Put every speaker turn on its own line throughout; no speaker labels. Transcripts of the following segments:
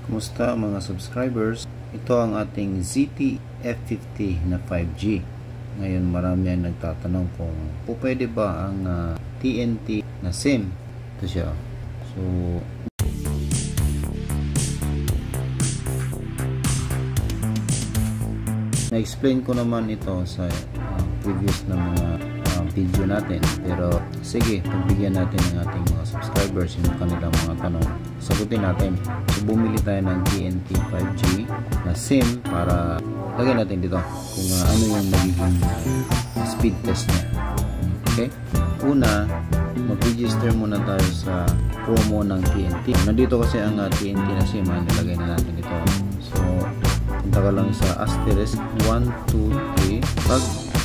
Kumusta mga subscribers? Ito ang ating ZTE F50 na 5G. Ngayon marami ang nagtatanong kung pwede ba ang TNT na SIM. Ito siya. So na-explain ko naman ito sa previous na mga video natin, pero sige, pagbigyan natin ng ating mga subscribers yung kanilang mga tanong, sagutin natin. So bumili tayo ng TNT 5G na SIM para lagyan natin dito kung ano yung magiging speed test niya. Okay, una mag-register muna tayo sa promo ng TNT. Nandito kasi ang TNT na SIM, nilagay na natin dito. So punta ka lang sa asterisk 123 tag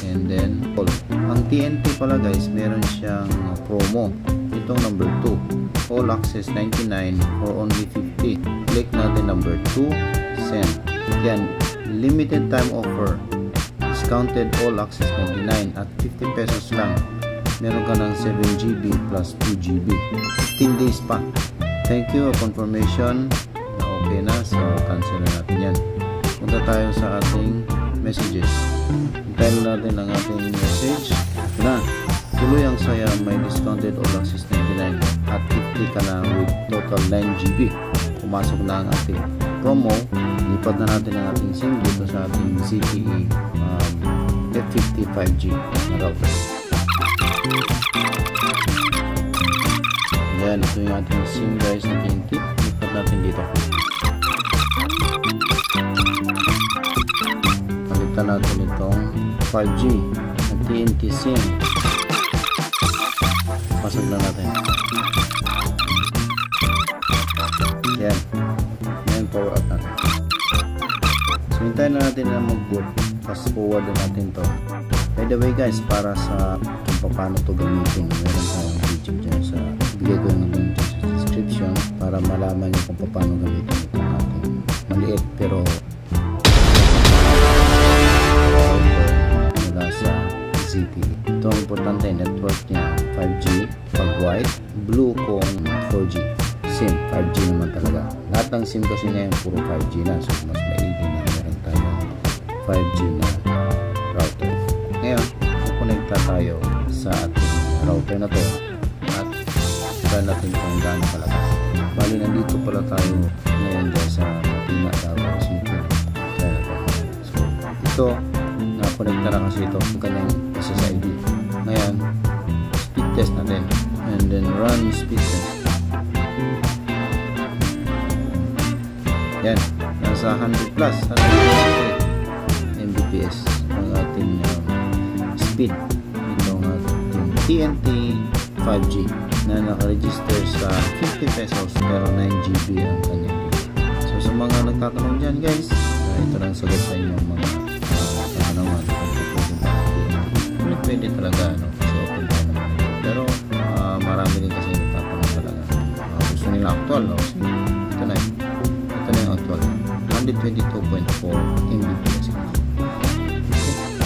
and then all. Ang TNT pala guys, meron siyang promo. Itong number 2, all access 99 for only 50. Click natin number 2, send. Yan, limited time offer, discounted all access 99 at 50 pesos lang. Meron ka ng 7GB plus 2GB, 15 days pa. Thank you, confirmation na okay na, so cancel na natin yan. Punta tayo sa ating messages. Hintayin natin ang ating message. Na, tuloy ang saya, may discounted all access 99 at 50 ka na with total 9GB. Pumasok na ang ating promo. Lipat na natin ang ating SIM dito sa ating ZTE F50 5G na router. Yan, ito yung ating SIM guys na TNT. Lipat natin dito. Palitan natin itong 5G na TNT SIM. Pasok na natin. Yan. Yan, power up natin. So, hintayin na natin na mag-boot. Fast forward na natin to. By the way guys, para sa kung paano to gamitin, meron tayong video dyan sa bigay ko yung link sa description para malaman nyo kung paano gamitin itong ating maliit pero mula sa ZTE. Ito ang importante, network niya 5G pag white, blue kung 4G. SIM 5G naman talaga. Lahat ng SIM kasi ngayon puro 5G na, so mas maigi na meron tayong 5G na router. Ngayon, kukonekta tayo sa ating router na to at try natin kung gaano kalakas. Bali, nandito pala tayo ngayon dyan sa Matina router. So ito, nakonekta na kasi ito sa kanyang SSID. Ngayon, speed test natin and then run speed test. Yan, nasa 100 plus 100 Mbps ang ating speed. Itong ating TNT 5G na nakaregister sa 50 pesos pero 9GB ang kanyang dito. So sa mga nagtatanong dyan guys, ito lang sagot sa inyong mga katanungan kung pwede talaga kasi open tayo naman. Pero marami din kasi nagtatanong talaga gusto nila actual, ito na yung actual 122.4 Mbps.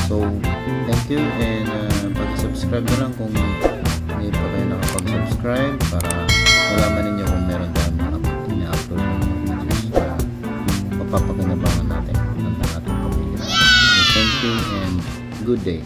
So thank you and pag-subscribe na lang kung hindi pa kayo nakapag-subscribe para malaman ninyo kung meron tayong mga ina-upload ng mga videos na mapapakinabangan natin ng ating pamilya. So, thank you and good day.